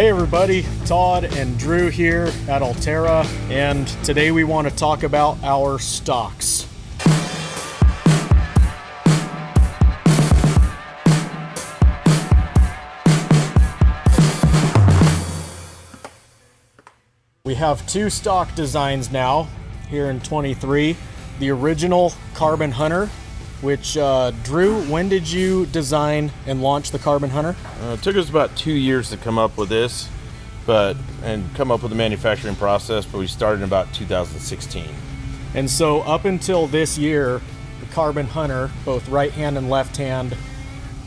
Hey everybody, Todd and Drew here at AllTerra, and today we want to talk about our stocks. We have two stock designs now here in 23. The original Carbon Hunter, which Drew, when did you design and launch the Carbon Hunter? It took us about 2 years to come up with this, and come up with the manufacturing process, but we started in about 2016. And so up until this year, the Carbon Hunter, both right hand and left hand,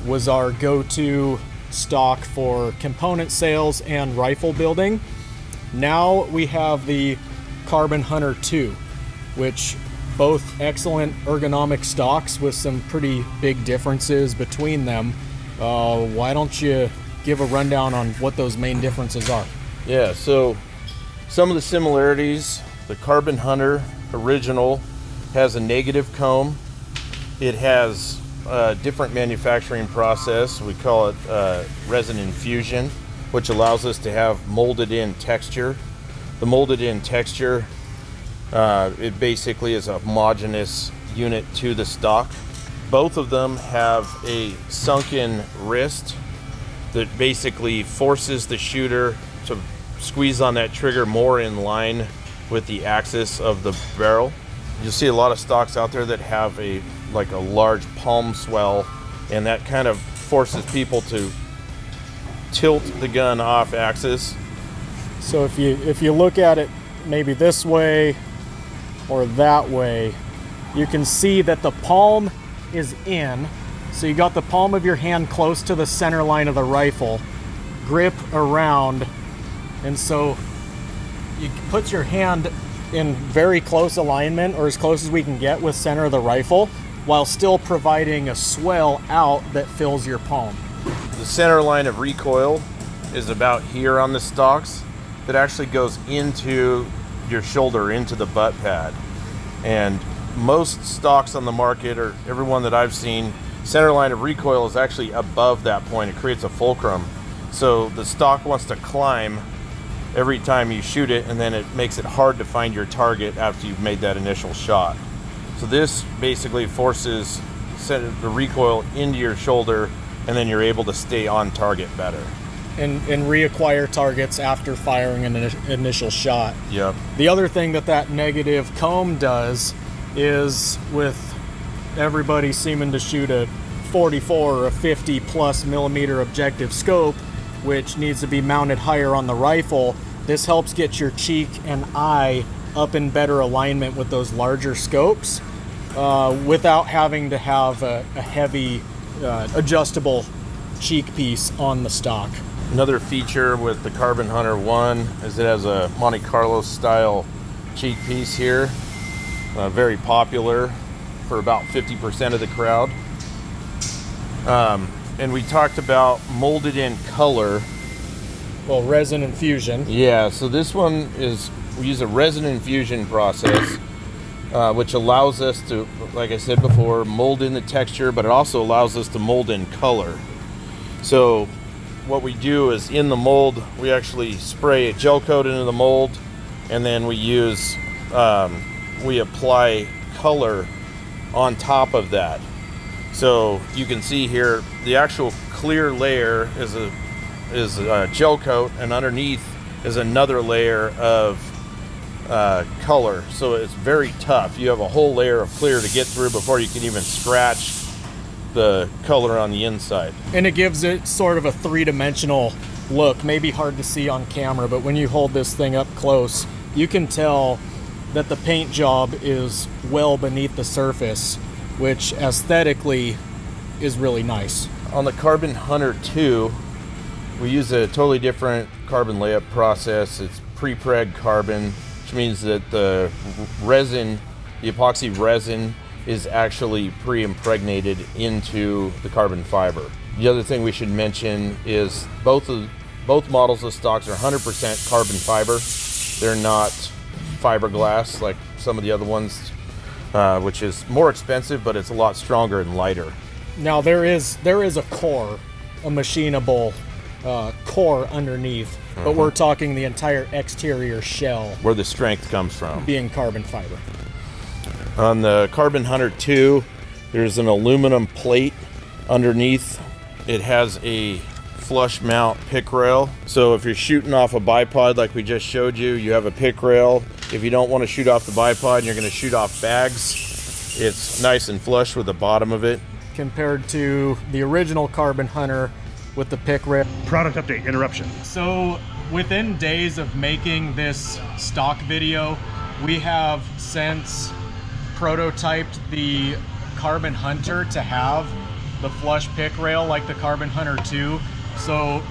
was our go-to stock for component sales and rifle building. Now we have the Carbon Hunter 2, which both excellent ergonomic stocks with some pretty big differences between them. Why don't you give a rundown on what those main differences are? Yeah, so some of the similarities: the Carbon Hunter original has a negative comb. It has a different manufacturing process. We call it resin infusion, which allows us to have molded in texture. The molded in texture, it basically is a homogeneous unit to the stock. Both of them have a sunken wrist that basically forces the shooter to squeeze on that trigger more in line with the axis of the barrel. You'll see a lot of stocks out there that have a large palm swell, and that kind of forces people to tilt the gun off axis. So if you look at it maybe this way or that way, you can see that the palm is in. So you got the palm of your hand close to the center line of the rifle, grip around, and so you put your hand in very close alignment, or as close as we can get with center of the rifle, while still providing a swell out that fills your palm. The center line of recoil is about here on the stocks. That actually goes into your shoulder, into the butt pad. And most stocks on the market, or everyone that I've seen, center line of recoil is actually above that point. It creates a fulcrum. So the stock wants to climb every time you shoot it, and then it makes it hard to find your target after you've made that initial shot. So this basically forces the recoil into your shoulder, and then you're able to stay on target better. And reacquire targets after firing an initial shot. Yep. The other thing that negative comb does is, with everybody seeming to shoot a 44 or a 50 plus millimeter objective scope, which needs to be mounted higher on the rifle, this helps get your cheek and eye up in better alignment with those larger scopes, without having to have a heavy adjustable cheek piece on the stock. Another feature with the Carbon Hunter 1 is it has a Monte Carlo style cheek piece here. Very popular for about 50% of the crowd. And we talked about molded in color. Well, resin infusion. Yeah, so this one we use a resin infusion process, which allows us to, like I said before, mold in the texture, but it also allows us to mold in color. So what we do is, in the mold, we actually spray a gel coat into the mold, and then we apply color on top of that. So you can see here, the actual clear layer is a gel coat, and underneath is another layer of color. So it's very tough. You have a whole layer of clear to get through before you can even scratch the color on the inside. And it gives it sort of a three-dimensional look. Maybe hard to see on camera, but when you hold this thing up close, you can tell that the paint job is well beneath the surface, which aesthetically is really nice. On the Carbon Hunter 2, we use a totally different carbon layup process. It's pre-preg carbon, which means that the resin, the epoxy resin, is actually pre-impregnated into the carbon fiber. The other thing we should mention is both models of stocks are 100% carbon fiber. They're not fiberglass like some of the other ones, which is more expensive, but it's a lot stronger and lighter. Now there is a core, a machinable core underneath, but we're talking the entire exterior shell Where the strength comes from. being carbon fiber. On the Carbon Hunter 2, there's an aluminum plate underneath. It has a flush mount pick rail. So if you're shooting off a bipod like we just showed you, you have a pick rail. If you don't want to shoot off the bipod and you're going to shoot off bags, it's nice and flush with the bottom of it. Compared to the original Carbon Hunter with the pick rail. Product update interruption. So within days of making this stock video, we have since prototyped the Carbon Hunter to have the flush pick rail like the Carbon Hunter 2. So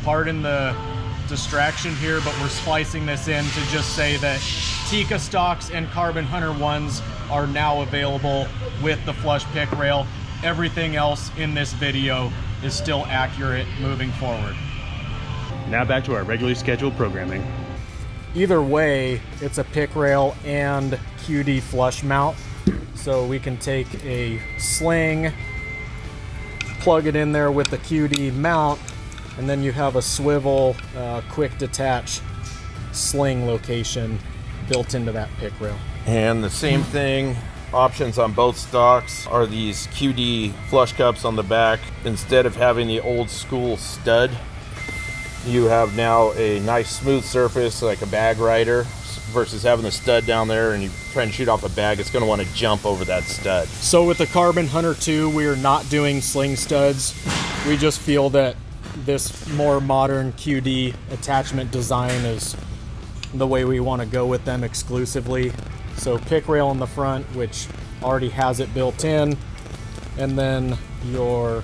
pardon the distraction here, but we're splicing this in to just say that Tikkas stocks and Carbon Hunter 1s are now available with the flush pick rail. Everything else in this video is still accurate moving forward. Now back to our regularly scheduled programming. Either way, it's a pick rail and QD flush mount. So we can take a sling, plug it in there with the QD mount, and then you have a swivel, quick detach sling location built into that pick rail. And the same thing, options on both stocks are these QD flush cups on the back. Instead of having the old school stud, you have now a nice smooth surface like a bag rider versus having the stud down there and you try and shoot off a bag, it's going to want to jump over that stud. So with the Carbon Hunter 2, we are not doing sling studs. We just feel that this more modern QD attachment design is the way we want to go with them exclusively. So pick rail in the front, which already has it built in, and then your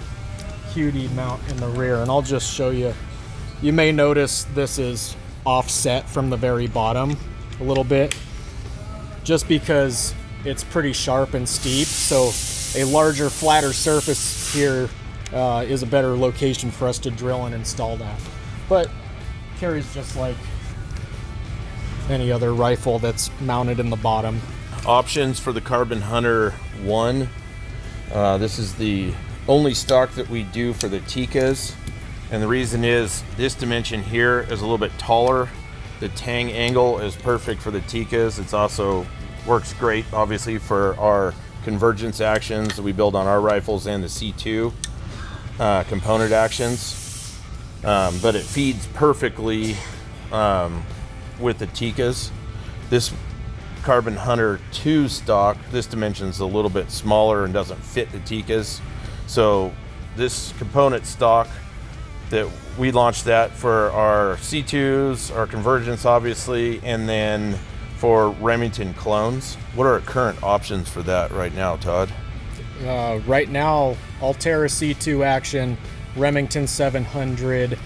QD mount in the rear. And I'll just show you. You may notice this is offset from the very bottom a little bit, just because it's pretty sharp and steep. So a larger, flatter surface here is a better location for us to drill and install that. But carries just like any other rifle that's mounted in the bottom. Options for the Carbon Hunter 1. This is the only stock that we do for the Tikkas. And the reason is this dimension here is a little bit taller. The tang angle is perfect for the Tikkas. It's also works great, obviously, for our convergence actions that we build on our rifles and the C2 component actions. But it feeds perfectly with the Tikkas. This Carbon Hunter 2 stock, this dimension is a little bit smaller and doesn't fit the Tikkas. So this component stock that we launched that for our C2s, our convergence obviously, and then for Remington clones. What are our current options for that right now, Todd? Right now, AllTerra C2 action, Remington 700.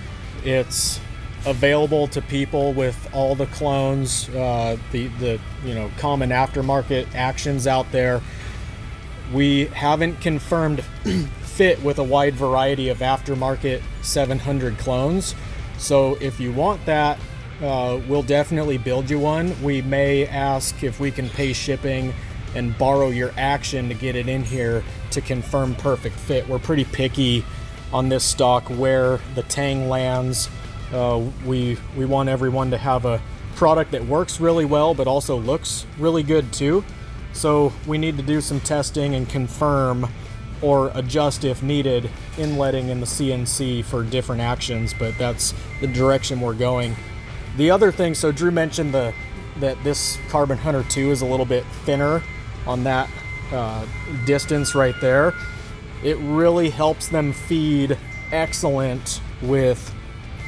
It's available to people with all the clones, the common aftermarket actions out there. We haven't confirmed fit with a wide variety of aftermarket 700 clones. So if you want that, we'll definitely build you one. We may ask if we can pay shipping and borrow your action to get it in here to confirm perfect fit. We're pretty picky on this stock where the tang lands. We want everyone to have a product that works really well but also looks really good too. So we need to do some testing and confirm or adjust if needed inletting in the CNC for different actions, but that's the direction we're going. The other thing, so Drew mentioned that this Carbon Hunter 2 is a little bit thinner on that distance right there. It really helps them feed excellent with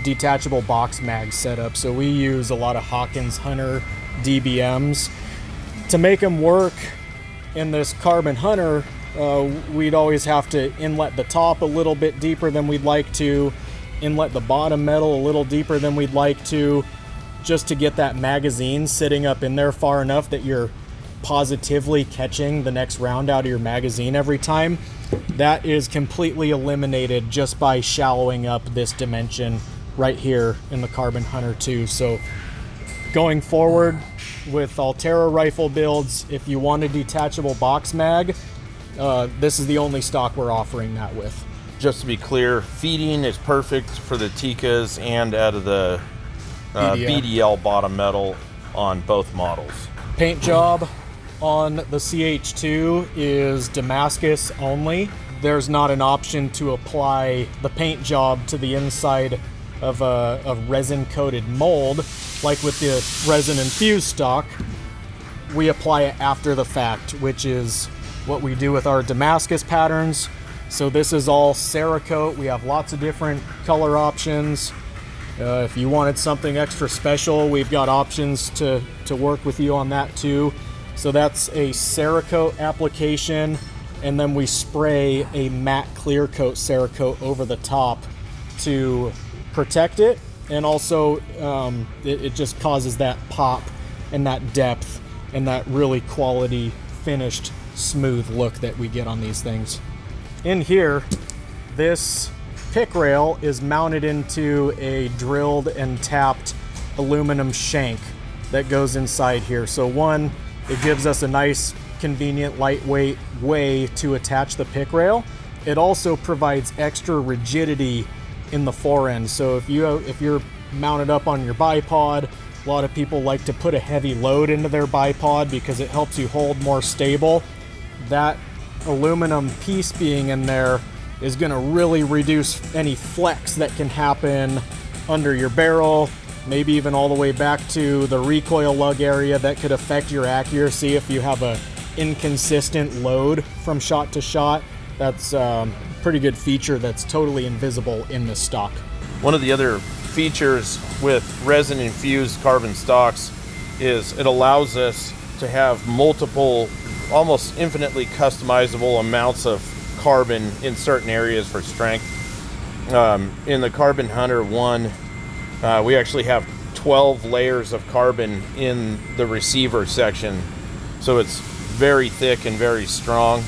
detachable box mag setup. So we use a lot of Hawkins Hunter DBMs. To make them work in this Carbon Hunter, we'd always have to inlet the top a little bit deeper than we'd like to, inlet the bottom metal a little deeper than we'd like to, just to get that magazine sitting up in there far enough that you're positively catching the next round out of your magazine every time. That is completely eliminated just by shallowing up this dimension right here in the Carbon Hunter 2. So going forward with AllTerra rifle builds, if you want a detachable box mag, this is the only stock we're offering that with. just to be clear, feeding is perfect for the Tikkas and out of the BDL bottom metal on both models. Paint job on the CH2 is Damascus only. There's not an option to apply the paint job to the inside of a resin-coated mold, like with the resin-infused stock. We apply it after the fact, which is what we do with our Damascus patterns. So this is all Cerakote. We have lots of different color options. If you wanted something extra special, we've got options to work with you on that too. So that's a Cerakote application, and then we spray a matte clear coat Cerakote over the top to protect it, and also it just causes that pop and that depth and that really quality finished smooth look that we get on these things. In here, this pick rail is mounted into a drilled and tapped aluminum shank that goes inside here. So one, it gives us a nice, convenient, lightweight way to attach the pick rail. It also provides extra rigidity in the forend. So if you're mounted up on your bipod, a lot of people like to put a heavy load into their bipod because it helps you hold more stable. That aluminum piece being in there is going to really reduce any flex that can happen under your barrel, maybe even all the way back to the recoil lug area that could affect your accuracy if you have a inconsistent load from shot to shot. That's a pretty good feature that's totally invisible in this stock. One of the other features with resin-infused carbon stocks is it allows us to have multiple, almost infinitely customizable amounts of carbon in certain areas for strength. In the Carbon Hunter 1, we actually have 12 layers of carbon in the receiver section, so it's very thick and very strong.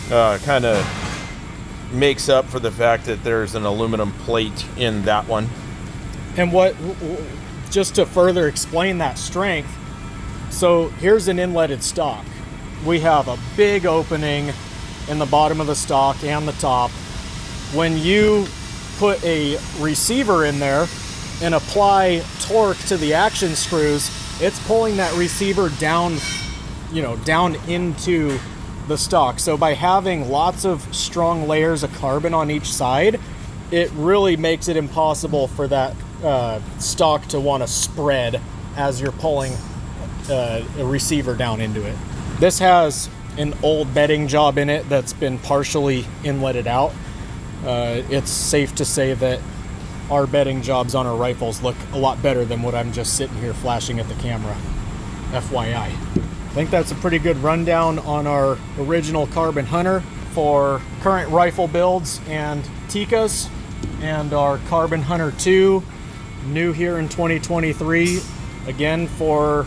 Kind of makes up for the fact that there's an aluminum plate in that one. And just to further explain that strength, so here's an inletted stock. We have a big opening in the bottom of the stock and the top. When you put a receiver in there and apply torque to the action screws, it's pulling that receiver down, down into the stock. So by having lots of strong layers of carbon on each side, it really makes it impossible for that stock to want to spread as you're pulling a receiver down into it. This has an old bedding job in it that's been partially inletted out. It's safe to say that our bedding jobs on our rifles look a lot better than what I'm just sitting here flashing at the camera. FYI. I think that's a pretty good rundown on our original Carbon Hunter for current rifle builds and Tikkas, and our Carbon Hunter 2, new here in 2023, again for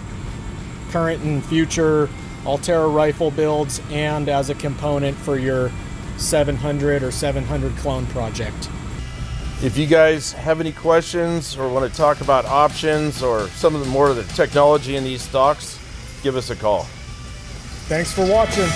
current and future AllTerra rifle builds and as a component for your 700 or 700 clone project. If you guys have any questions or want to talk about options or some of the more of the technology in these stocks, give us a call. Thanks for watching.